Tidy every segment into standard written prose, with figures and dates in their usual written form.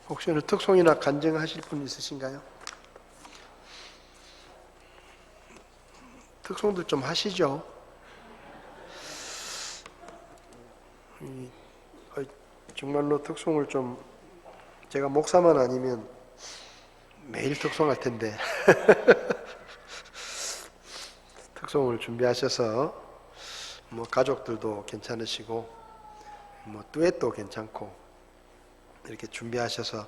혹시 오늘 특송이나 간증하실 분 있으신가요? 특송들 좀 하시죠. 정말로 특송을 좀, 제가 목사만 아니면 매일 특송할 텐데 특송을 준비하셔서 뭐 가족들도 괜찮으시고 뭐 듀엣도 괜찮고 이렇게 준비하셔서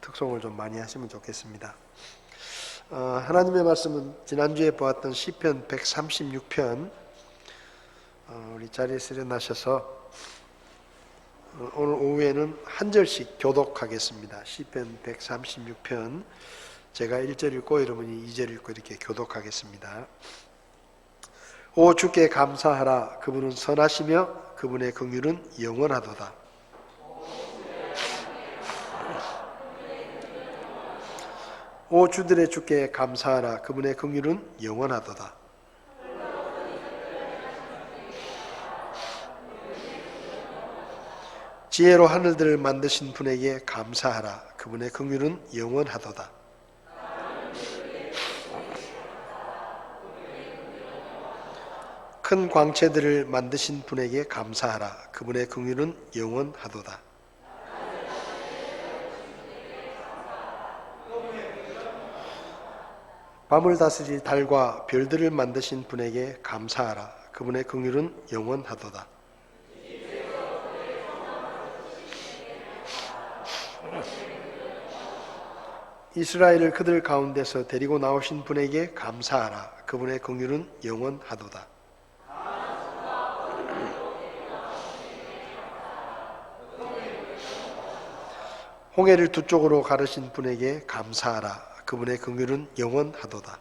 특송을 좀 많이 하시면 좋겠습니다. 하나님의 말씀은 지난주에 보았던 시편 136편, 우리 자리에서 일어나셔서 오늘 오후에는 한 절씩 교독하겠습니다. 시편 136편, 제가 1절 읽고 여러분이 2절 읽고 이렇게 교독하겠습니다. 오 주께 감사하라. 그분은 선하시며 그분의 긍휼은 영원하도다. 오 주들의 주께 감사하라. 그분의 긍휼은 영원하도다. 지혜로 하늘들을 만드신 분에게 감사하라. 그분의 긍휼은 영원하도다. 큰 광채들을 만드신 분에게 감사하라. 그분의 긍휼은 영원하도다. 밤을 다스릴 달과 별들을 만드신 분에게 감사하라. 그분의 긍휼은 영원하도다. 이스라엘을 그들 가운데서 데리고 나오신 분에게 감사하라. 그분의 긍휼은 영원하도다. 홍해를 두 쪽으로 가르신 분에게 감사하라. 그분의 긍휼은 영원하도다.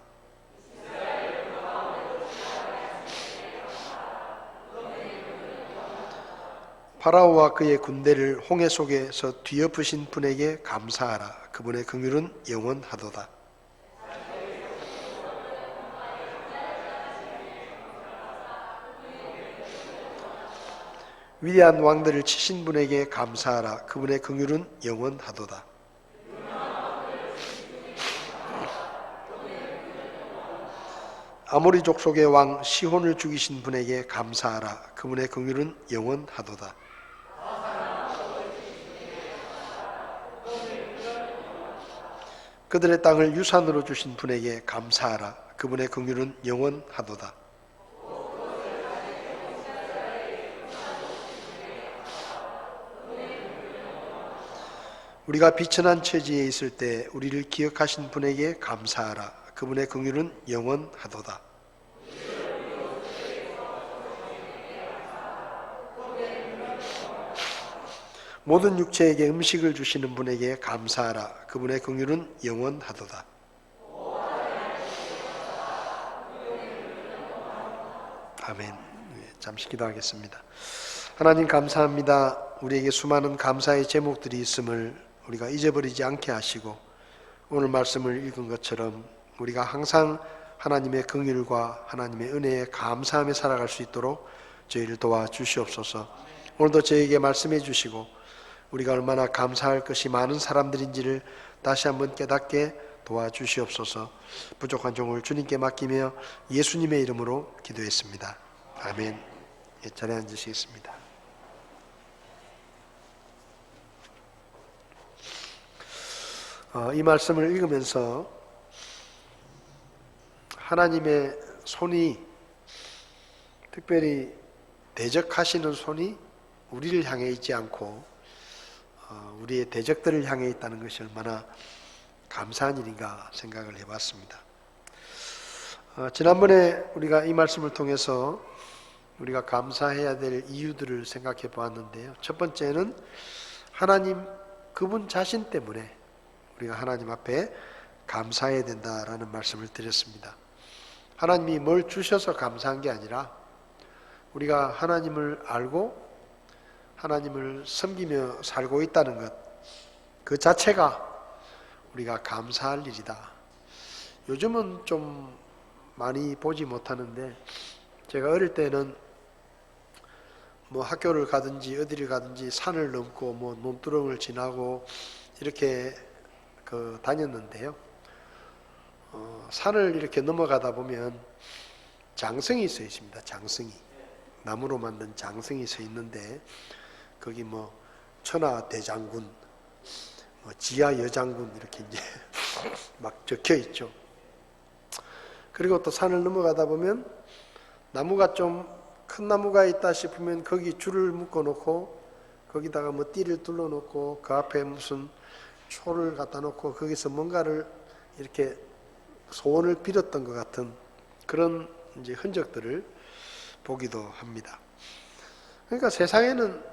파라오와 그의 군대를 홍해 속에서 뒤엎으신 분에게 감사하라. 그분의 긍휼은 영원하도다. 위대한 왕들을 치신 분에게 감사하라. 그분의 긍휼은 영원하도다. 아모리 족속의 왕 시혼을 죽이신 분에게 감사하라. 그분의 긍휼은 영원하도다. 그들의 땅을 유산으로 주신 분에게 감사하라. 그분의 긍휼은 영원하도다. 우리가 비천한 처지에 있을 때 우리를 기억하신 분에게 감사하라. 그분의 긍휼은 영원하도다. 모든 육체에게 음식을 주시는 분에게 감사하라. 그분의 긍휼은 영원하도다. 아멘. 잠시 기도하겠습니다. 하나님 감사합니다. 우리에게 수많은 감사의 제목들이 있음을 우리가 잊어버리지 않게 하시고, 오늘 말씀을 읽은 것처럼 우리가 항상 하나님의 긍휼과 하나님의 은혜에 감사하며 살아갈 수 있도록 저희를 도와주시옵소서. 오늘도 저에게 말씀해 주시고 우리가 얼마나 감사할 것이 많은 사람들인지를 다시 한번 깨닫게 도와주시옵소서. 부족한 종을 주님께 맡기며 예수님의 이름으로 기도했습니다. 아멘. 자리에 앉으시겠습니다. 이 말씀을 읽으면서 하나님의 손이, 특별히 대적하시는 손이 우리를 향해 있지 않고 우리의 대적들을 향해 있다는 것이 얼마나 감사한 일인가 생각을 해봤습니다. 지난번에 우리가 이 말씀을 통해서 우리가 감사해야 될 이유들을 생각해 보았는데요. 첫 번째는 하나님 그분 자신 때문에 우리가 하나님 앞에 감사해야 된다라는 말씀을 드렸습니다. 하나님이 뭘 주셔서 감사한 게 아니라 우리가 하나님을 알고 하나님을 섬기며 살고 있다는 것, 그 자체가 우리가 감사할 일이다. 요즘은 좀 많이 보지 못하는데, 제가 어릴 때는 뭐 학교를 가든지 어디를 가든지 산을 넘고 뭐 논두렁을 지나고 이렇게 다녔는데요. 산을 이렇게 넘어가다 보면 장성이 서 있습니다. 장성이. 나무로 만든 장성이 서 있는데 거기 뭐 천하대장군, 뭐 지하여장군 이렇게 이제 막 적혀 있죠. 그리고 또 산을 넘어가다 보면 나무가 좀 큰 나무가 있다 싶으면 거기 줄을 묶어 놓고 거기다가 뭐 띠를 둘러 놓고 그 앞에 무슨 초를 갖다 놓고 거기서 뭔가를 이렇게 소원을 빌었던 것 같은 그런 이제 흔적들을 보기도 합니다. 그러니까 세상에는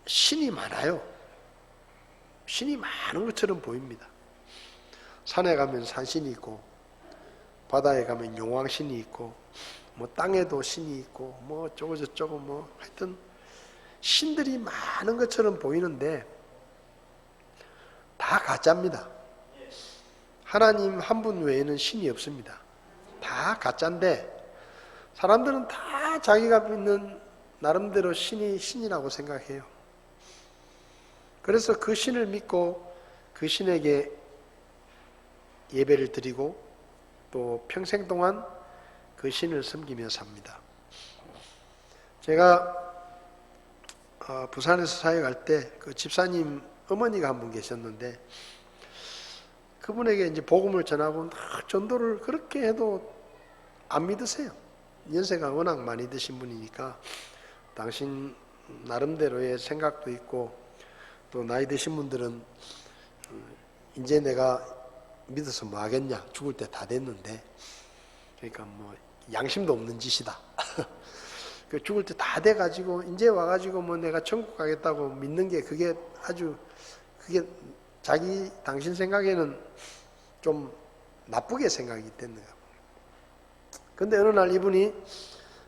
신이 많아요. 신이 많은 것처럼 보입니다. 산에 가면 산신이 있고, 바다에 가면 용왕신이 있고, 뭐 땅에도 신이 있고, 뭐 어쩌고 저쩌고 뭐 하여튼 신들이 많은 것처럼 보이는데 다 가짜입니다. 하나님 한 분 외에는 신이 없습니다. 다 가짜인데 사람들은 다 자기가 믿는 나름대로 신이 신이라고 생각해요. 그래서 그 신을 믿고 그 신에게 예배를 드리고 또 평생 동안 그 신을 섬기며 삽니다. 제가 부산에서 사역할 때 그 집사님 어머니가 한 분 계셨는데 그분에게 이제 복음을 전하고 전도를 그렇게 해도 안 믿으세요. 연세가 워낙 많이 드신 분이니까 당신 나름대로의 생각도 있고 또 나이 드신 분들은 이제 내가 믿어서 뭐 하겠냐, 죽을 때 다 됐는데, 그러니까 뭐 양심도 없는 짓이다. 죽을 때 다 돼가지고 이제 와가지고 뭐 내가 천국 가겠다고 믿는 게 그게 당신 생각에는 좀 나쁘게 생각이 됐네요. 근데 어느 날 이분이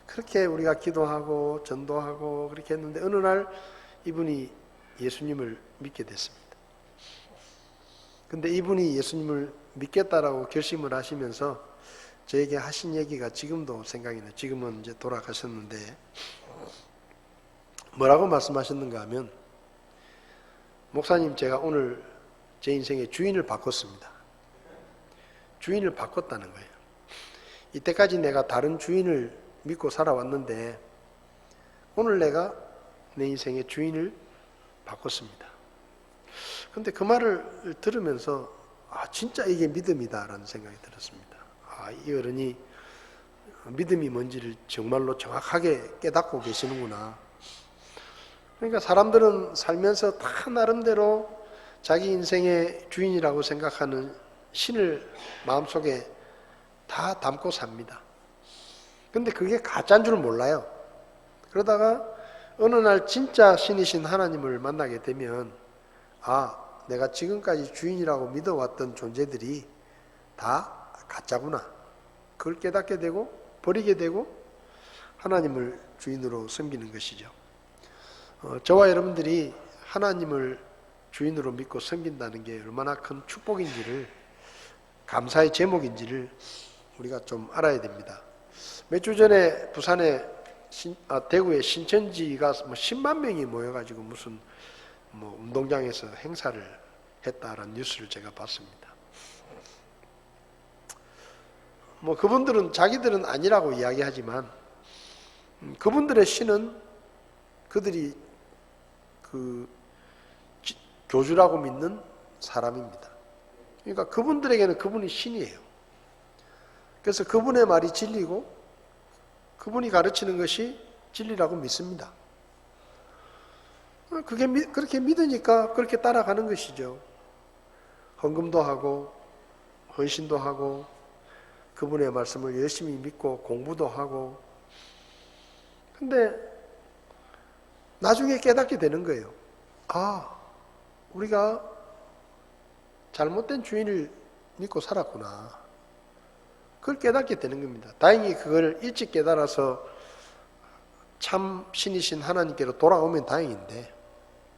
그렇게 우리가 기도하고 전도하고 그렇게 했는데 어느 날 이분이 예수님을 믿게 됐습니다. 근데 이분이 예수님을 믿겠다라고 결심을 하시면서 저에게 하신 얘기가 지금도 생각이 나요. 지금은 이제 돌아가셨는데 뭐라고 말씀하셨는가 하면, 목사님, 제가 오늘 제 인생의 주인을 바꿨습니다. 주인을 바꿨다는 거예요. 이때까지 내가 다른 주인을 믿고 살아왔는데 오늘 내가 내 인생의 주인을 바꿨습니다. 근데 그 말을 들으면서 진짜 이게 믿음이다라는 생각이 들었습니다. 이 어른이 믿음이 뭔지를 정말로 정확하게 깨닫고 계시는구나. 그러니까 사람들은 살면서 다 나름대로 자기 인생의 주인이라고 생각하는 신을 마음속에 다 담고 삽니다. 근데 그게 가짜인 줄 몰라요. 그러다가 어느 날 진짜 신이신 하나님을 만나게 되면 내가 지금까지 주인이라고 믿어왔던 존재들이 다 가짜구나. 그걸 깨닫게 되고 버리게 되고 하나님을 주인으로 섬기는 것이죠. 저와 여러분들이 하나님을 주인으로 믿고 섬긴다는 게 얼마나 큰 축복인지를, 감사의 제목인지를 우리가 좀 알아야 됩니다. 몇 주 전에 부산에 대구의 신천지가 10만 명이 모여가지고 무슨 운동장에서 행사를 했다라는 뉴스를 제가 봤습니다. 그분들은 자기들은 아니라고 이야기하지만 그분들의 신은 그들이 교주라고 믿는 사람입니다. 그러니까 그분들에게는 그분이 신이에요. 그래서 그분의 말이 진리고 그분이 가르치는 것이 진리라고 믿습니다. 그렇게 믿으니까 그렇게 따라가는 것이죠. 헌금도 하고 헌신도 하고 그분의 말씀을 열심히 믿고 공부도 하고. 근데 나중에 깨닫게 되는 거예요. 우리가 잘못된 주인을 믿고 살았구나. 그걸 깨닫게 되는 겁니다. 다행히 그걸 일찍 깨달아서 참 신이신 하나님께로 돌아오면 다행인데,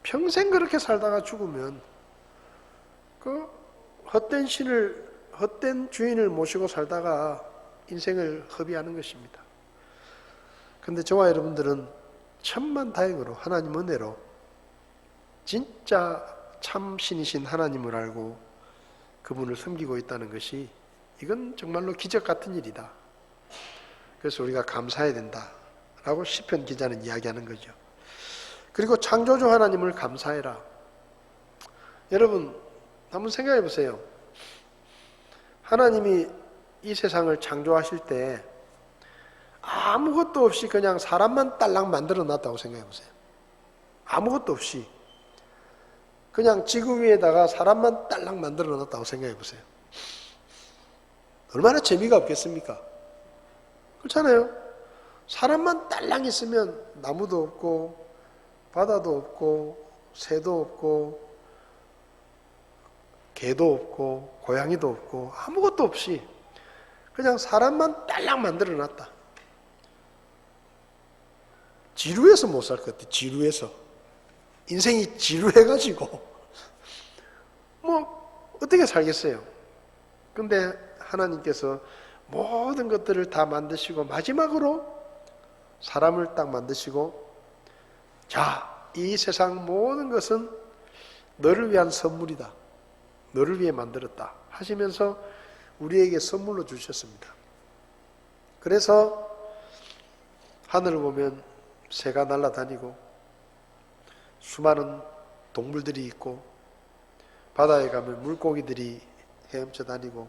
평생 그렇게 살다가 죽으면 그 헛된 주인을 모시고 살다가 인생을 허비하는 것입니다. 근데 저와 여러분들은 천만다행으로 하나님 은혜로 진짜 참 신이신 하나님을 알고 그분을 섬기고 있다는 것이 이건 정말로 기적 같은 일이다. 그래서 우리가 감사해야 된다라고 시편 기자는 이야기하는 거죠. 그리고 창조주 하나님을 감사해라. 여러분 한번 생각해 보세요. 하나님이 이 세상을 창조하실 때 아무것도 없이 그냥 사람만 딸랑 만들어 놨다고 생각해 보세요. 아무것도 없이 그냥 지구 위에다가 사람만 딸랑 만들어 놨다고 생각해 보세요. 얼마나 재미가 없겠습니까? 그렇잖아요. 사람만 딸랑 있으면 나무도 없고 바다도 없고 새도 없고 개도 없고 고양이도 없고 아무것도 없이 그냥 사람만 딸랑 만들어 놨다. 지루해서 못 살 것 같아. 지루해서. 인생이 지루해가지고 뭐 어떻게 살겠어요. 근데 하나님께서 모든 것들을 다 만드시고 마지막으로 사람을 딱 만드시고 자, 이 세상 모든 것은 너를 위한 선물이다. 너를 위해 만들었다 하시면서 우리에게 선물로 주셨습니다. 그래서 하늘을 보면 새가 날아다니고 수많은 동물들이 있고 바다에 가면 물고기들이 헤엄쳐 다니고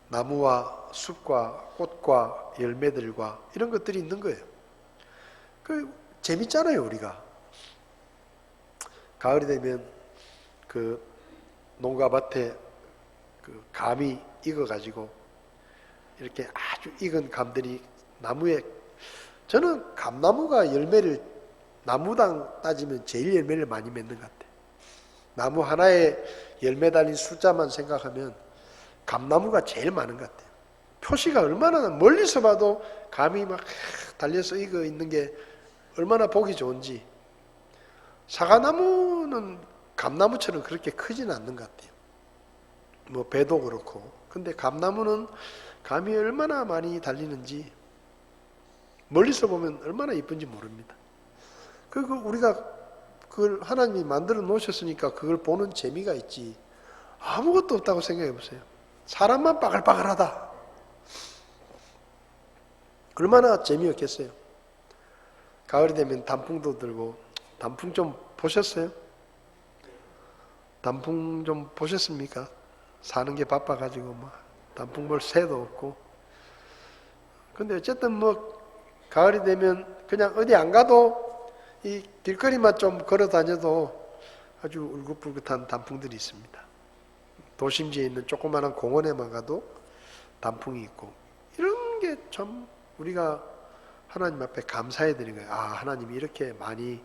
나무와 숲과 꽃과 열매들과 이런 것들이 있는 거예요. 그 재밌잖아요. 우리가 가을이 되면 그 농가밭에 그 감이 익어가지고 이렇게 아주 익은 감들이 나무에, 저는 감나무가 열매를 나무당 따지면 제일 열매를 많이 맺는 것 같아요. 나무 하나에 열매 달린 숫자만 생각하면 감나무가 제일 많은 것 같아요. 표시가 얼마나 멀리서 봐도 감이 막 달려서 익어 있는 게 얼마나 보기 좋은지. 사과나무는 감나무처럼 그렇게 크지는 않는 것 같아요. 뭐 배도 그렇고. 근데 감나무는 감이 얼마나 많이 달리는지 멀리서 보면 얼마나 이쁜지 모릅니다. 그리고 우리가 그걸 하나님이 만들어 놓으셨으니까 그걸 보는 재미가 있지. 아무것도 없다고 생각해 보세요. 사람만 빠글빠글하다. 얼마나 재미없겠어요. 가을이 되면 단풍도 들고. 단풍 좀 보셨어요? 단풍 좀 보셨습니까? 사는 게 바빠가지고 막 단풍 볼 새도 없고. 근데 어쨌든 뭐 가을이 되면 그냥 어디 안 가도 이 길거리만 좀 걸어 다녀도 아주 울긋불긋한 단풍들이 있습니다. 도심지에 있는 조그마한 공원에만 가도 단풍이 있고, 이런 게 참 우리가 하나님 앞에 감사해 드리는 거예요. 아, 하나님이 이렇게 많이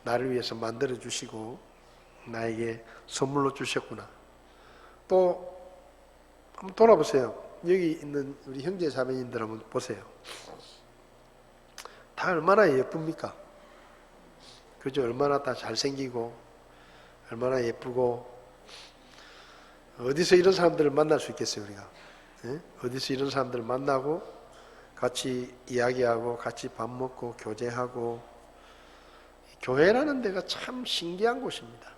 나를 위해서 만들어 주시고 나에게 선물로 주셨구나. 또 한번 돌아보세요. 여기 있는 우리 형제 자매님들 한번 보세요. 다 얼마나 예쁩니까? 그죠? 얼마나 다 잘생기고 얼마나 예쁘고. 어디서 이런 사람들을 만날 수 있겠어요, 우리가? 예? 어디서 이런 사람들을 만나고 같이 이야기하고 같이 밥 먹고 교제하고. 교회라는 데가 참 신기한 곳입니다.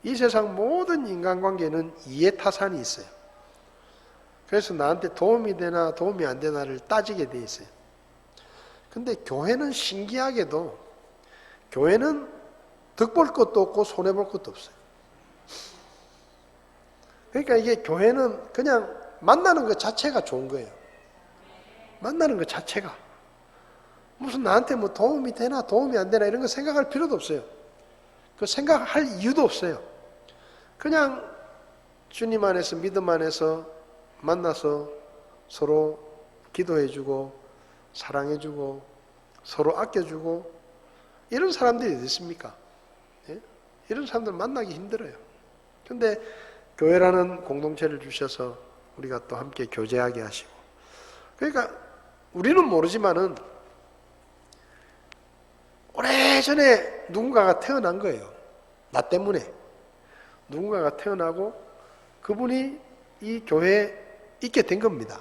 이 세상 모든 인간관계는 이해타산이 있어요. 그래서 나한테 도움이 되나 도움이 안 되나를 따지게 돼 있어요. 근데 교회는 신기하게도 교회는 득볼 것도 없고 손해볼 것도 없어요. 그러니까 이게 교회는 그냥 만나는 것 자체가 좋은 거예요. 만나는 것 자체가. 무슨 나한테 뭐 도움이 되나 도움이 안 되나 이런 거 생각할 필요도 없어요. 그 생각할 이유도 없어요. 그냥 주님 안에서 믿음 안에서 만나서 서로 기도해주고 사랑해주고 서로 아껴주고 이런 사람들이 어디 있습니까? 예? 이런 사람들 만나기 힘들어요. 근데 교회라는 공동체를 주셔서 우리가 또 함께 교제하게 하시고, 그러니까 우리는 모르지만은 오래전에 누군가가 태어난 거예요. 나 때문에 누군가가 태어나고 그분이 이 교회에 있게 된 겁니다.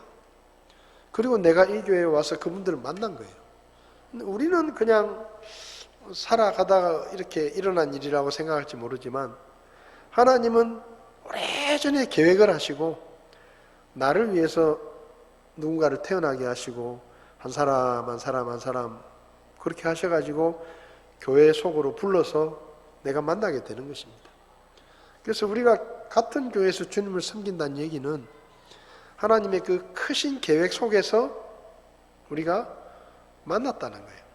그리고 내가 이 교회에 와서 그분들을 만난 거예요. 근데 우리는 그냥 살아가다가 이렇게 일어난 일이라고 생각할지 모르지만 하나님은 오래전에 계획을 하시고 나를 위해서 누군가를 태어나게 하시고 한 사람 한 사람 한 사람 그렇게 하셔가지고 교회 속으로 불러서 내가 만나게 되는 것입니다. 그래서 우리가 같은 교회에서 주님을 섬긴다는 얘기는 하나님의 그 크신 계획 속에서 우리가 만났다는 거예요.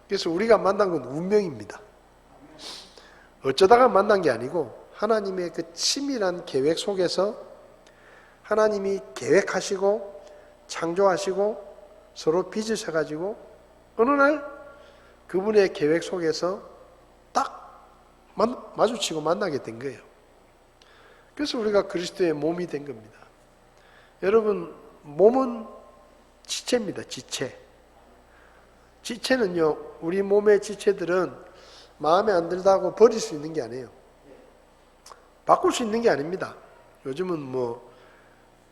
그래서 우리가 만난 건 운명입니다. 어쩌다가 만난 게 아니고 하나님의 그 치밀한 계획 속에서 하나님이 계획하시고 창조하시고 서로 빚으셔가지고 어느 날 그분의 계획 속에서 딱 마주치고 만나게 된 거예요. 그래서 우리가 그리스도의 몸이 된 겁니다. 여러분, 몸은 지체입니다. 지체. 지체는요, 우리 몸의 지체들은 마음에 안 들다고 버릴 수 있는 게 아니에요. 바꿀 수 있는 게 아닙니다. 요즘은 뭐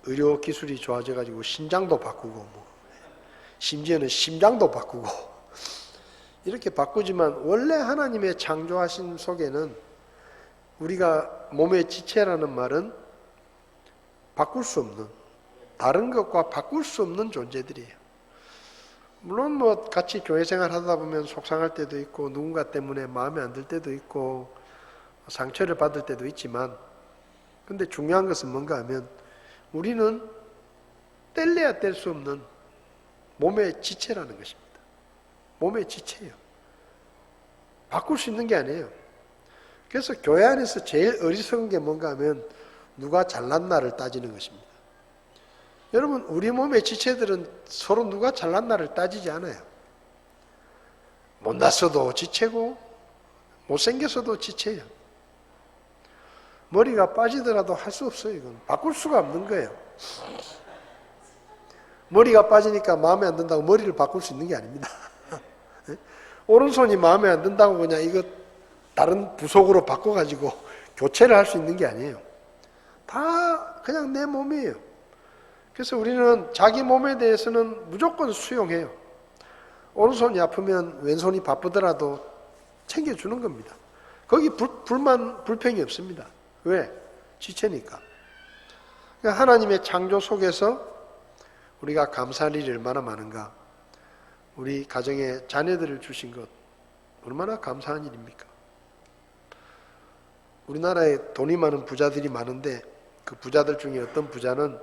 의료 기술이 좋아져가지고 신장도 바꾸고 심지어는 심장도 바꾸고 이렇게 바꾸지만 원래 하나님의 창조하신 속에는 우리가 몸의 지체라는 말은 바꿀 수 없는, 다른 것과 바꿀 수 없는 존재들이에요. 물론 뭐 같이 교회 생활 하다 보면 속상할 때도 있고 누군가 때문에 마음에 안 들 때도 있고 상처를 받을 때도 있지만 근데 중요한 것은 뭔가 하면 우리는 뗄래야 뗄 수 없는 몸의 지체라는 것입니다. 몸의 지체예요. 바꿀 수 있는 게 아니에요. 그래서 교회 안에서 제일 어리석은 게 뭔가 하면 누가 잘난 나를 따지는 것입니다. 여러분, 우리 몸의 지체들은 서로 누가 잘난 나를 따지지 않아요. 못났어도 지체고 못생겼어도 지체예요. 머리가 빠지더라도 할 수 없어요. 이건 바꿀 수가 없는 거예요. 머리가 빠지니까 마음에 안 든다고 머리를 바꿀 수 있는 게 아닙니다. 오른손이 마음에 안 든다고 그냥 이거 다른 부속으로 바꿔가지고 교체를 할 수 있는 게 아니에요. 다 그냥 내 몸이에요. 그래서 우리는 자기 몸에 대해서는 무조건 수용해요. 오른손이 아프면 왼손이 바쁘더라도 챙겨주는 겁니다. 거기 불평이 없습니다. 왜? 지체니까. 그러니까 하나님의 창조 속에서 우리가 감사할 일이 얼마나 많은가. 우리 가정에 자녀들을 주신 것 얼마나 감사한 일입니까? 우리나라에 돈이 많은 부자들이 많은데 그 부자들 중에 어떤 부자는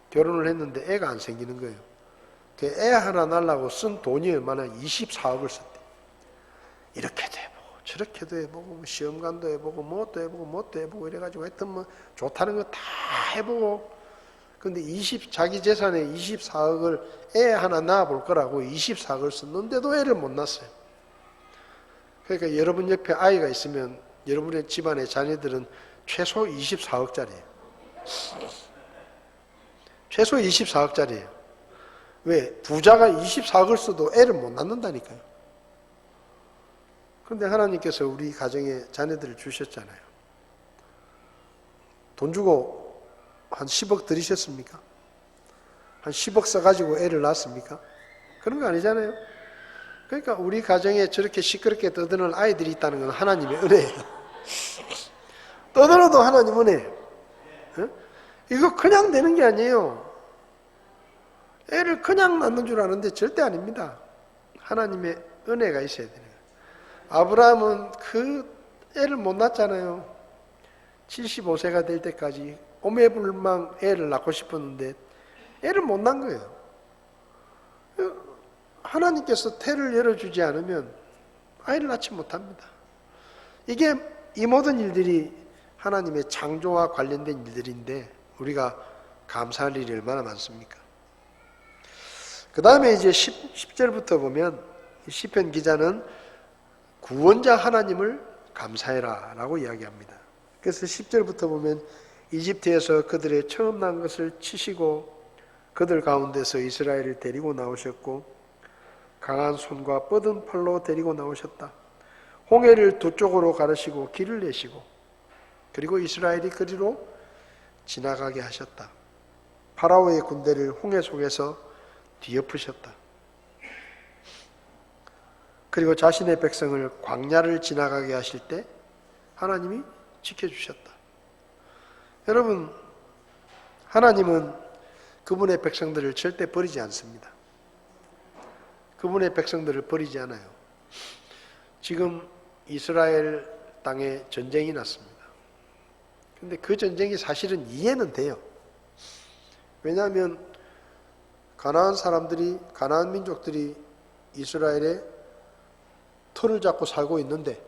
결혼을 했는데 애가 안 생기는 거예요. 그 애 하나 낳으려고 쓴 돈이 얼마나 24억을 썼대. 이렇게도 해보고 저렇게도 해보고 시험관도 해보고 뭣도 해보고 뭣도 해보고 이래가지고 하여튼 뭐 좋다는 거 다 해보고 근데 자기 재산에 24억을 애 하나 낳아볼 거라고 24억을 썼는데도 애를 못 낳았어요. 그러니까 여러분 옆에 아이가 있으면 여러분의 집안의 자녀들은 최소 24억짜리예요. 최소 24억짜리예요. 왜? 부자가 24억을 써도 애를 못 낳는다니까요. 그런데 하나님께서 우리 가정에 자녀들을 주셨잖아요. 돈 주고 한 10억 들이셨습니까? 한 10억 써가지고 애를 낳았습니까? 그런 거 아니잖아요. 그러니까 우리 가정에 저렇게 시끄럽게 떠드는 아이들이 있다는 건 하나님의 은혜예요. 떠들어도 하나님 은혜예요. 이거 그냥 되는 게 아니에요. 애를 그냥 낳는 줄 아는데 절대 아닙니다. 하나님의 은혜가 있어야 되는 거예요. 아브라함은 그 애를 못 낳았잖아요. 75세가 될 때까지 오매불망 애를 낳고 싶었는데 애를 못 낳은 거예요. 하나님께서 태를 열어주지 않으면 아이를 낳지 못합니다. 이 모든 일들이 하나님의 창조와 관련된 일들인데 우리가 감사할 일이 얼마나 많습니까? 그 다음에 이제 10절부터 보면 시편 기자는 구원자 하나님을 감사해라 라고 이야기합니다. 그래서 10절부터 보면 이집트에서 그들의 처음 난 것을 치시고 그들 가운데서 이스라엘을 데리고 나오셨고 강한 손과 뻗은 팔로 데리고 나오셨다. 홍해를 두 쪽으로 가르시고 길을 내시고 그리고 이스라엘이 그리로 지나가게 하셨다. 파라오의 군대를 홍해 속에서 뒤엎으셨다. 그리고 자신의 백성을 광야를 지나가게 하실 때 하나님이 지켜주셨다. 여러분, 하나님은 그분의 백성들을 절대 버리지 않습니다. 그분의 백성들을 버리지 않아요. 지금 이스라엘 땅에 전쟁이 났습니다. 근데 그 전쟁이 사실은 이해는 돼요. 왜냐하면 가나안 사람들이, 가나안 민족들이 이스라엘에 터를 잡고 살고 있는데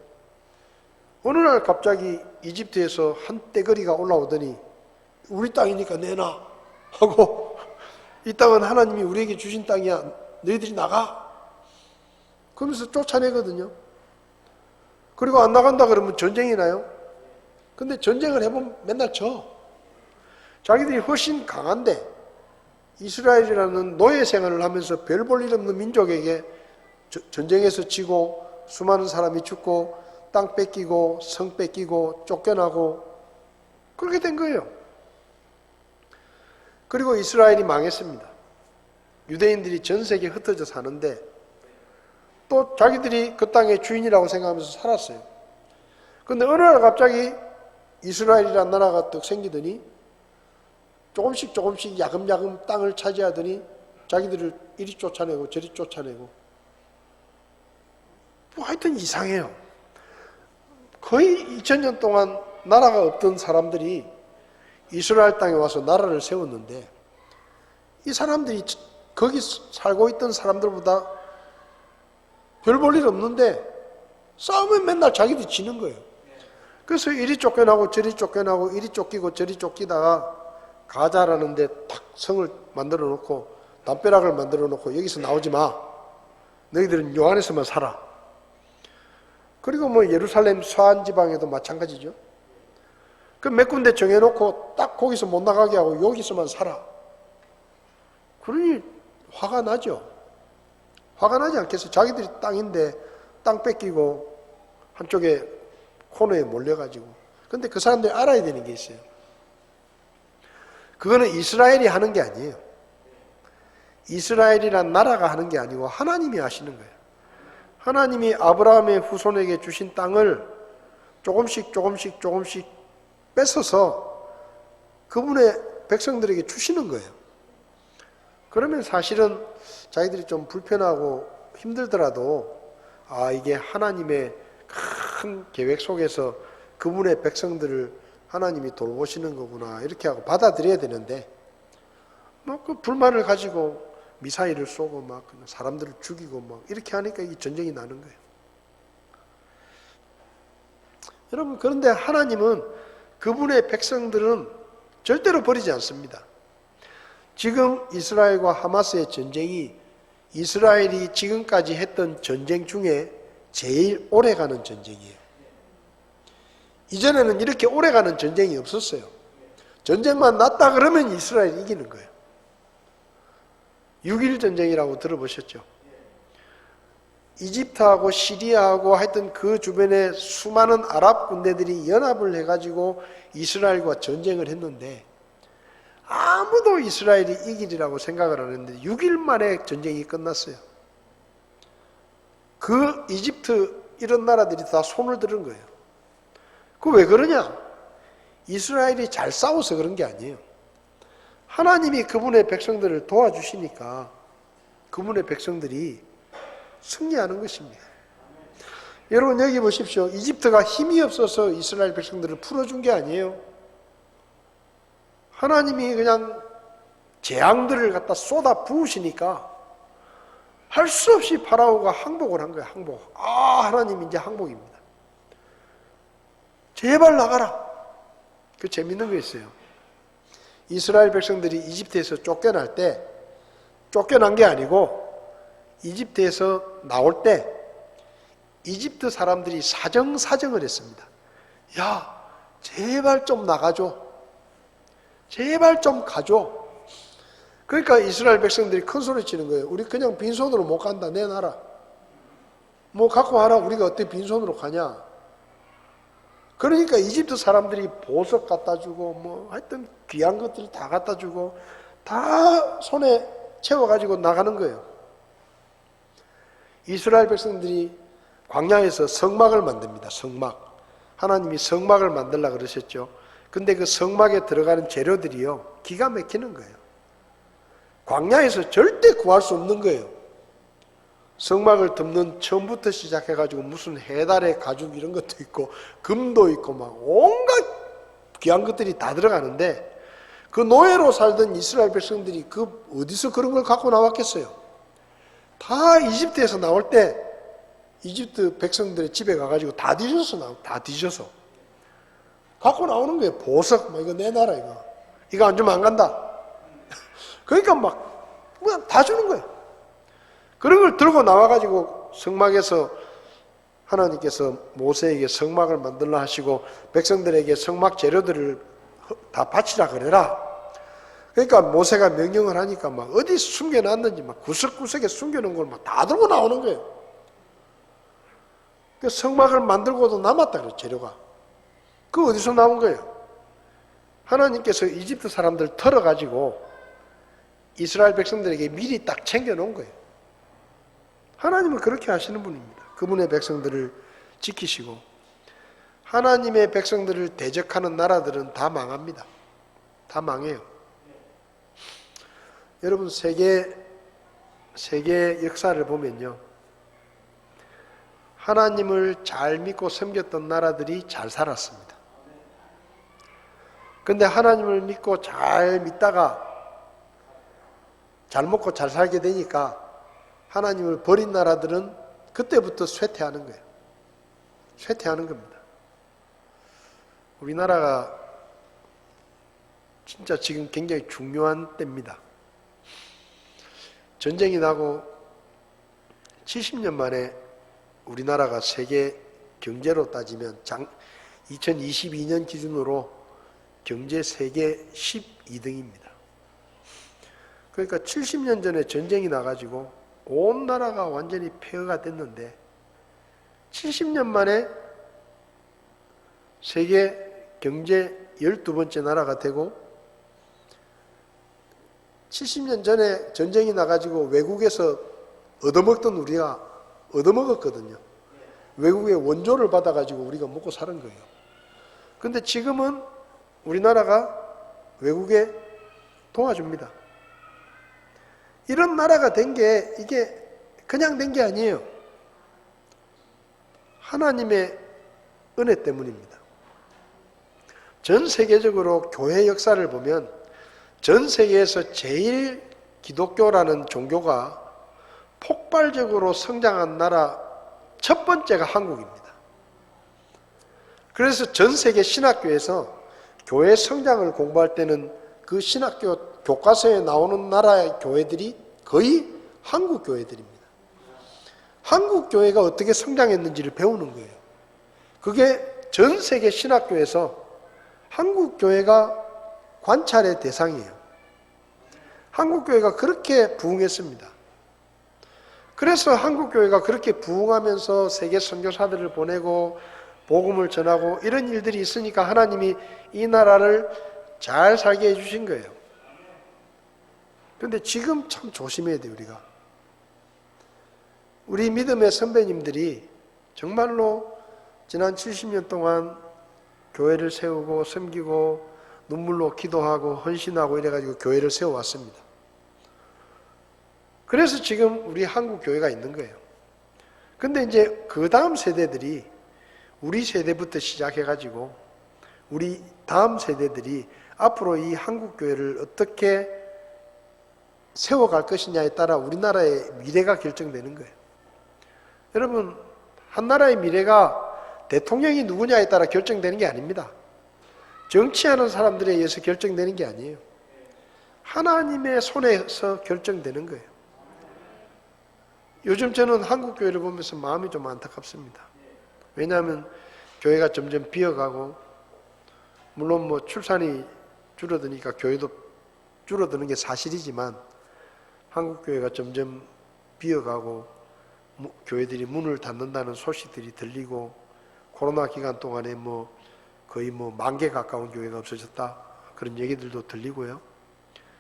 어느 날 갑자기 이집트에서 한 떼거리가 올라오더니 우리 땅이니까 내놔 하고, 이 땅은 하나님이 우리에게 주신 땅이야, 너희들이 나가, 그러면서 쫓아내거든요. 그리고 안 나간다 그러면 전쟁이 나요. 근데 전쟁을 해보면 맨날 져. 자기들이 훨씬 강한데 이스라엘이라는 노예 생활을 하면서 별 볼 일 없는 민족에게 전쟁에서 지고 수많은 사람이 죽고 땅 뺏기고 성 뺏기고 쫓겨나고 그렇게 된 거예요. 그리고 이스라엘이 망했습니다. 유대인들이 전 세계에 흩어져 사는데 또 자기들이 그 땅의 주인이라고 생각하면서 살았어요. 그런데 어느 날 갑자기 이스라엘이라는 나라가 떡 생기더니 조금씩 야금야금 땅을 차지하더니 자기들을 이리 쫓아내고 저리 쫓아내고, 뭐 하여튼 이상해요. 거의 2000년 동안 나라가 없던 사람들이 이스라엘 땅에 와서 나라를 세웠는데 이 사람들이 거기 살고 있던 사람들보다 별 볼 일 없는데 싸우면 맨날 자기들이 지는 거예요. 그래서 이리 쫓겨나고 저리 쫓겨나고 이리 쫓기고 저리 쫓기다가 가자라는 데 탁 성을 만들어 놓고 담벼락을 만들어 놓고 여기서 나오지 마, 너희들은 요 안에서만 살아. 그리고 뭐 예루살렘 서안 지방에도 마찬가지죠. 그 몇 군데 정해놓고 딱 거기서 못 나가게 하고 여기서만 살아. 그러니 화가 나죠. 화가 나지 않겠어요? 자기들이 땅인데 땅 뺏기고 한쪽에 코너에 몰려가지고. 근데 그 사람들이 알아야 되는 게 있어요. 그거는 이스라엘이 하는 게 아니에요. 이스라엘이란 나라가 하는 게 아니고 하나님이 하시는 거예요. 하나님이 아브라함의 후손에게 주신 땅을 조금씩 뺏어서 그분의 백성들에게 주시는 거예요. 그러면 사실은 자기들이 좀 불편하고 힘들더라도 이게 하나님의 큰 계획 속에서 그분의 백성들을 하나님이 돌보시는 거구나 이렇게 하고 받아들여야 되는데, 뭐 그 불만을 가지고 미사일을 쏘고 막 사람들을 죽이고 막 이렇게 하니까 이 전쟁이 나는 거예요. 여러분, 그런데 하나님은 그분의 백성들은 절대로 버리지 않습니다. 지금 이스라엘과 하마스의 전쟁이 이스라엘이 지금까지 했던 전쟁 중에 제일 오래가는 전쟁이에요. 이전에는 이렇게 오래가는 전쟁이 없었어요. 전쟁만 났다 그러면 이스라엘이 이기는 거예요. 6.1 전쟁이라고 들어보셨죠? 이집트하고 시리아하고 하여튼 그 주변에 수많은 아랍 군대들이 연합을 해가지고 이스라엘과 전쟁을 했는데 아무도 이스라엘이 이기리라고 생각을 안 했는데 6일 만에 전쟁이 끝났어요. 그 이집트 이런 나라들이 다 손을 들은 거예요. 그 왜 그러냐? 이스라엘이 잘 싸워서 그런 게 아니에요. 하나님이 그분의 백성들을 도와주시니까 그분의 백성들이 승리하는 것입니다. 여러분, 여기 보십시오. 이집트가 힘이 없어서 이스라엘 백성들을 풀어준 게 아니에요. 하나님이 그냥 재앙들을 갖다 쏟아 부으시니까 할 수 없이 파라오가 항복을 한 거예요. 항복. 하나님 이제 항복입니다. 제발 나가라. 그 재밌는 거 있어요. 이스라엘 백성들이 이집트에서 쫓겨날 때 쫓겨난 게 아니고 이집트에서 나올 때 이집트 사람들이 사정을 했습니다. 야, 제발 좀 나가줘. 제발 좀 가줘. 그러니까 이스라엘 백성들이 큰 소리 치는 거예요. 우리 그냥 빈손으로 못 간다. 내놔라. 뭐 갖고 와라. 우리가 어떻게 빈손으로 가냐. 그러니까 이집트 사람들이 보석 갖다 주고 뭐 하여튼 귀한 것들 다 갖다 주고 다 손에 채워가지고 나가는 거예요. 이스라엘 백성들이 광야에서 성막을 만듭니다. 성막. 하나님이 성막을 만들라 그러셨죠. 근데 그 성막에 들어가는 재료들이요, 기가 막히는 거예요. 광야에서 절대 구할 수 없는 거예요. 성막을 덮는 처음부터 시작해가지고 무슨 해달의 가죽 이런 것도 있고 금도 있고 막 온갖 귀한 것들이 다 들어가는데, 그 노예로 살던 이스라엘 백성들이 그 어디서 그런 걸 갖고 나왔겠어요? 다 이집트에서 나올 때 이집트 백성들의 집에 가가지고 다 뒤져서 갖고 나오는 거예요. 보석, 뭐 이거 내놔라, 이거 안 주면 안 간다. 그러니까 막 다 주는 거예요. 그런 걸 들고 나와가지고 성막에서 하나님께서 모세에게 성막을 만들라 하시고 백성들에게 성막 재료들을 다 바치라 그래라. 그러니까 모세가 명령을 하니까 막 어디 숨겨놨는지 막 구석구석에 숨겨놓은 걸 막 다 들고 나오는 거예요. 그 성막을 만들고도 남았다 그래요, 재료가. 그 어디서 나온 거예요? 하나님께서 이집트 사람들 털어가지고 이스라엘 백성들에게 미리 딱 챙겨놓은 거예요. 하나님은 그렇게 하시는 분입니다. 그분의 백성들을 지키시고, 하나님의 백성들을 대적하는 나라들은 다 망합니다. 다 망해요. 여러분, 세계 역사를 보면요, 하나님을 잘 믿고 섬겼던 나라들이 잘 살았습니다. 근데 하나님을 믿고 잘 믿다가 잘 먹고 잘 살게 되니까 하나님을 버린 나라들은 그때부터 쇠퇴하는 거예요. 쇠퇴하는 겁니다. 우리나라가 진짜 지금 굉장히 중요한 때입니다. 전쟁이 나고 70년 만에 우리나라가 세계 경제로 따지면 2022년 기준으로 경제 세계 12등입니다. 그러니까 70년 전에 전쟁이 나가지고 온 나라가 완전히 폐허가 됐는데 70년 만에 세계 경제 12번째 나라가 되고, 70년 전에 전쟁이 나가지고 외국에서 얻어먹던 우리가 얻어먹었거든요. 외국의 원조를 받아가지고 우리가 먹고 사는 거예요. 근데 지금은 우리나라가 외국에 도와줍니다. 이런 나라가 된 게 이게 그냥 된 게 아니에요. 하나님의 은혜 때문입니다. 전 세계적으로 교회 역사를 보면 전 세계에서 제일 기독교라는 종교가 폭발적으로 성장한 나라 첫 번째가 한국입니다. 그래서 전 세계 신학교에서 교회 성장을 공부할 때는 그 신학교 교과서에 나오는 나라의 교회들이 거의 한국 교회들입니다. 한국 교회가 어떻게 성장했는지를 배우는 거예요. 그게 전 세계 신학교에서 한국 교회가 관찰의 대상이에요. 한국 교회가 그렇게 부흥했습니다. 그래서 한국 교회가 그렇게 부흥하면서 세계 선교사들을 보내고 복음을 전하고 이런 일들이 있으니까 하나님이 이 나라를 잘 살게 해주신 거예요. 그런데 지금 참 조심해야 돼요, 우리가. 우리 믿음의 선배님들이 정말로 지난 70년 동안 교회를 세우고 섬기고 눈물로 기도하고 헌신하고 이래가지고 교회를 세워왔습니다. 그래서 지금 우리 한국 교회가 있는 거예요. 근데 이제 그 다음 세대들이 우리 세대부터 시작해가지고 우리 다음 세대들이 앞으로 이 한국 교회를 어떻게 세워갈 것이냐에 따라 우리나라의 미래가 결정되는 거예요. 여러분, 한 나라의 미래가 대통령이 누구냐에 따라 결정되는 게 아닙니다. 정치하는 사람들에 의해서 결정되는 게 아니에요. 하나님의 손에서 결정되는 거예요. 요즘 저는 한국 교회를 보면서 마음이 좀 안타깝습니다. 왜냐하면 교회가 점점 비어가고, 물론 뭐 출산이 줄어드니까 교회도 줄어드는 게 사실이지만 한국 교회가 점점 비어가고 교회들이 문을 닫는다는 소식들이 들리고, 코로나 기간 동안에 거의 10,000개 가까운 교회가 없어졌다, 그런 얘기들도 들리고요.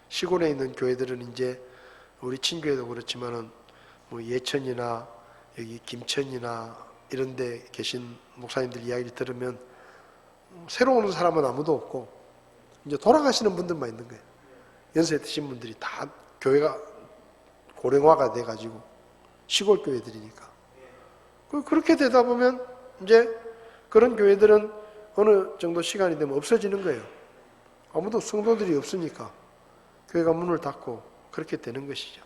시골에 있는 교회들은 이제 우리 친교회도 그렇지만은 예천이나 여기 김천이나 이런 데 계신 목사님들 이야기를 들으면 새로 오는 사람은 아무도 없고 이제 돌아가시는 분들만 있는 거예요. 연세 드신 분들이 다 교회가 고령화가 돼가지고 시골 교회들이니까. 그렇게 되다 보면 이제 그런 교회들은 어느 정도 시간이 되면 없어지는 거예요. 아무도 성도들이 없으니까 교회가 문을 닫고 그렇게 되는 것이죠.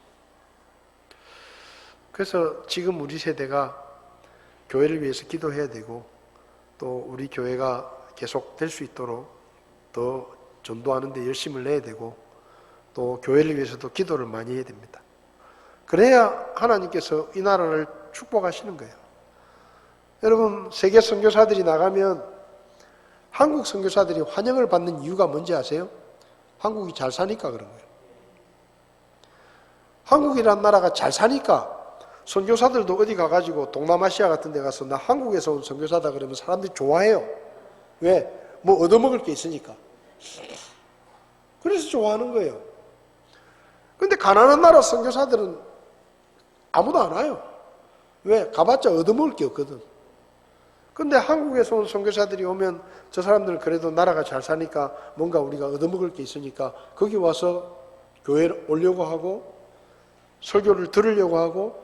그래서 지금 우리 세대가 교회를 위해서 기도해야 되고 또 우리 교회가 계속 될 수 있도록 더 전도하는 데 열심을 내야 되고 또 교회를 위해서도 기도를 많이 해야 됩니다. 그래야 하나님께서 이 나라를 축복하시는 거예요. 여러분, 세계 선교사들이 나가면 한국 선교사들이 환영을 받는 이유가 뭔지 아세요? 한국이 잘 사니까 그런 거예요. 한국이란 나라가 잘 사니까 선교사들도 어디 가가지고 동남아시아 같은 데 가서 나 한국에서 온 선교사다 그러면 사람들이 좋아해요. 왜? 뭐 얻어먹을 게 있으니까. 그래서 좋아하는 거예요. 근데 가난한 나라 선교사들은 아무도 안 와요. 왜? 가봤자 얻어먹을 게 없거든. 근데 한국에서 온 선교사들이 오면 저 사람들은 그래도 나라가 잘 사니까 뭔가 우리가 얻어먹을 게 있으니까 거기 와서 교회를 오려고 하고 설교를 들으려고 하고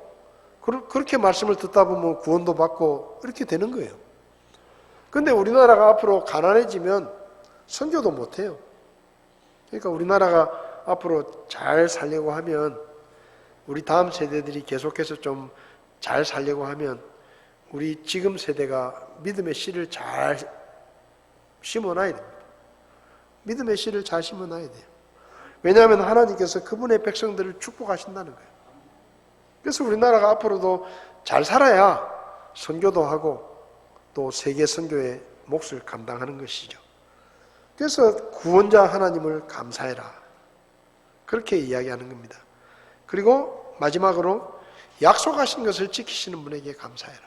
그렇게 말씀을 듣다 보면 구원도 받고 이렇게 되는 거예요. 근데 우리나라가 앞으로 가난해지면 선교도 못해요. 그러니까 우리나라가 앞으로 잘 살려고 하면 우리 다음 세대들이 계속해서 좀 잘 살려고 하면 우리 지금 세대가 믿음의 씨를 잘 심어놔야 됩니다. 믿음의 씨를 잘 심어놔야 돼요. 왜냐하면 하나님께서 그분의 백성들을 축복하신다는 거예요. 그래서 우리나라가 앞으로도 잘 살아야 선교도 하고 또 세계 선교의 몫을 감당하는 것이죠. 그래서 구원자 하나님을 감사해라. 그렇게 이야기하는 겁니다. 그리고 마지막으로 약속하신 것을 지키시는 분에게 감사해라.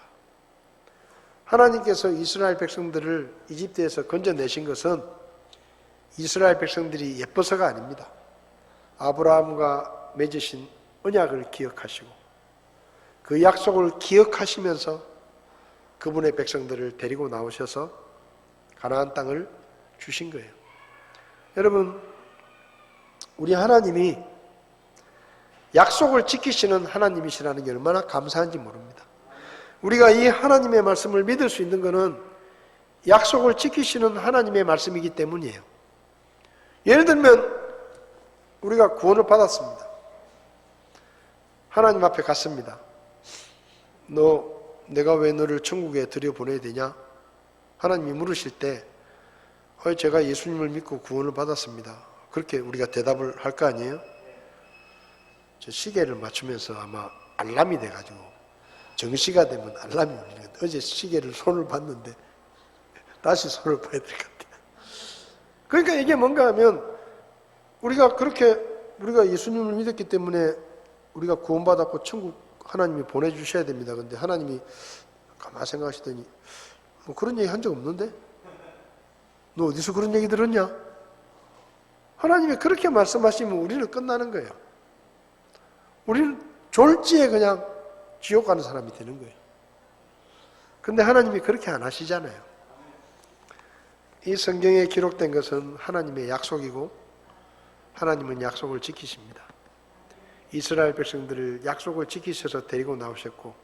하나님께서 이스라엘 백성들을 이집트에서 건져내신 것은 이스라엘 백성들이 예뻐서가 아닙니다. 아브라함과 맺으신 언약을 기억하시고 그 약속을 기억하시면서 그분의 백성들을 데리고 나오셔서 가나안 땅을 주신 거예요. 여러분, 우리 하나님이 약속을 지키시는 하나님이시라는 게 얼마나 감사한지 모릅니다. 우리가 이 하나님의 말씀을 믿을 수 있는 것은 약속을 지키시는 하나님의 말씀이기 때문이에요. 예를 들면 우리가 구원을 받았습니다. 하나님 앞에 갔습니다. 내가 왜 너를 천국에 들여보내야 되냐? 하나님이 물으실 때 제가 예수님을 믿고 구원을 받았습니다. 그렇게 우리가 대답을 할 거 아니에요? 저 시계를 맞추면서 아마 알람이 돼가지고 정시가 되면 알람이 울리는데 어제 시계를 손을 봤는데 다시 손을 봐야 될 것 같아요. 그러니까 이게 뭔가 하면 우리가 예수님을 믿었기 때문에 우리가 구원받았고 천국 하나님이 보내주셔야 됩니다. 근데 하나님이 가만히 생각하시더니 뭐 그런 얘기 한 적 없는데? 너 어디서 그런 얘기 들었냐? 하나님이 그렇게 말씀하시면 우리는 끝나는 거예요. 우리는 졸지에 그냥 지옥 가는 사람이 되는 거예요. 근데 하나님이 그렇게 안 하시잖아요. 이 성경에 기록된 것은 하나님의 약속이고 하나님은 약속을 지키십니다. 이스라엘 백성들을 약속을 지키셔서 데리고 나오셨고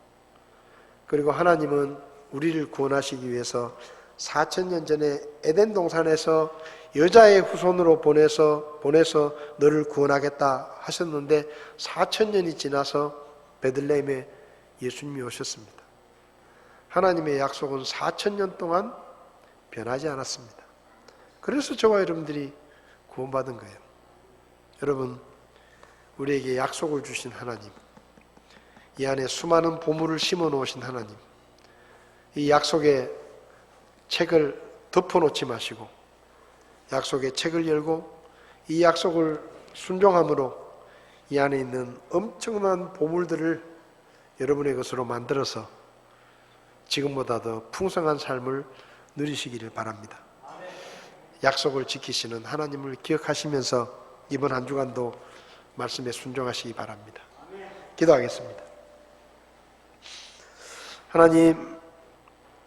그리고 하나님은 우리를 구원하시기 위해서 4000년 전에 에덴 동산에서 여자의 후손으로 보내서 너를 구원하겠다 하셨는데 4000년이 지나서 베들레헴에 예수님이 오셨습니다. 하나님의 약속은 4000년 동안 변하지 않았습니다. 그래서 저와 여러분들이 구원받은 거예요. 여러분, 우리에게 약속을 주신 하나님, 이 안에 수많은 보물을 심어 놓으신 하나님, 이 약속의 책을 덮어놓지 마시고 약속의 책을 열고 이 약속을 순종함으로 이 안에 있는 엄청난 보물들을 여러분의 것으로 만들어서 지금보다 더 풍성한 삶을 누리시기를 바랍니다. 약속을 지키시는 하나님을 기억하시면서 이번 한 주간도 말씀에 순종하시기 바랍니다. 기도하겠습니다. 하나님,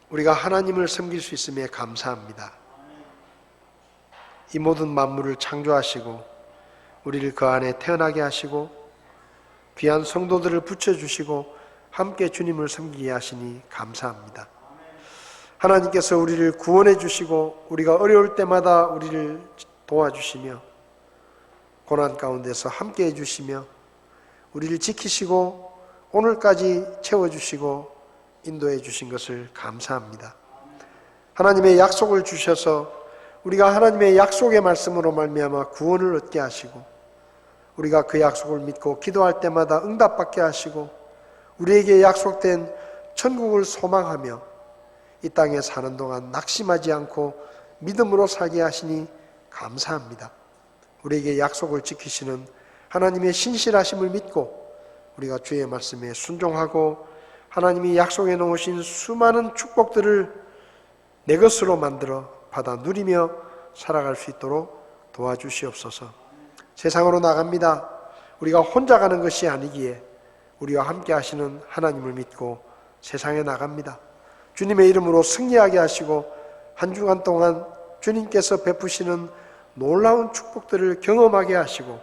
우리가 하나님을 섬길 수 있음에 감사합니다. 이 모든 만물을 창조하시고 우리를 그 안에 태어나게 하시고 귀한 성도들을 붙여주시고 함께 주님을 섬기게 하시니 감사합니다. 하나님께서 우리를 구원해 주시고 우리가 어려울 때마다 우리를 도와주시며 고난 가운데서 함께 해주시며 우리를 지키시고 오늘까지 채워주시고 인도해 주신 것을 감사합니다. 하나님의 약속을 주셔서 우리가 하나님의 약속의 말씀으로 말미암아 구원을 얻게 하시고 우리가 그 약속을 믿고 기도할 때마다 응답받게 하시고 우리에게 약속된 천국을 소망하며 이 땅에 사는 동안 낙심하지 않고 믿음으로 살게 하시니 감사합니다. 우리에게 약속을 지키시는 하나님의 신실하심을 믿고 우리가 주의 말씀에 순종하고 하나님이 약속해 놓으신 수많은 축복들을 내 것으로 만들어 받아 누리며 살아갈 수 있도록 도와주시옵소서. 세상으로 나갑니다. 우리가 혼자 가는 것이 아니기에 우리와 함께 하시는 하나님을 믿고 세상에 나갑니다. 주님의 이름으로 승리하게 하시고 한 주간 동안 주님께서 베푸시는 놀라운 축복들을 경험하게 하시고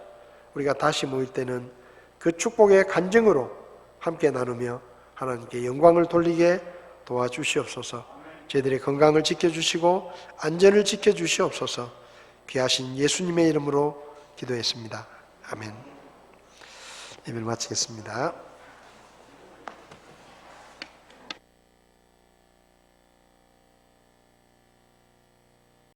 우리가 다시 모일 때는 그 축복의 간증으로 함께 나누며 하나님께 영광을 돌리게 도와주시옵소서. 저희들의 건강을 지켜주시고 안전을 지켜주시옵소서. 귀하신 예수님의 이름으로 기도했습니다. 아멘. 예배를 마치겠습니다.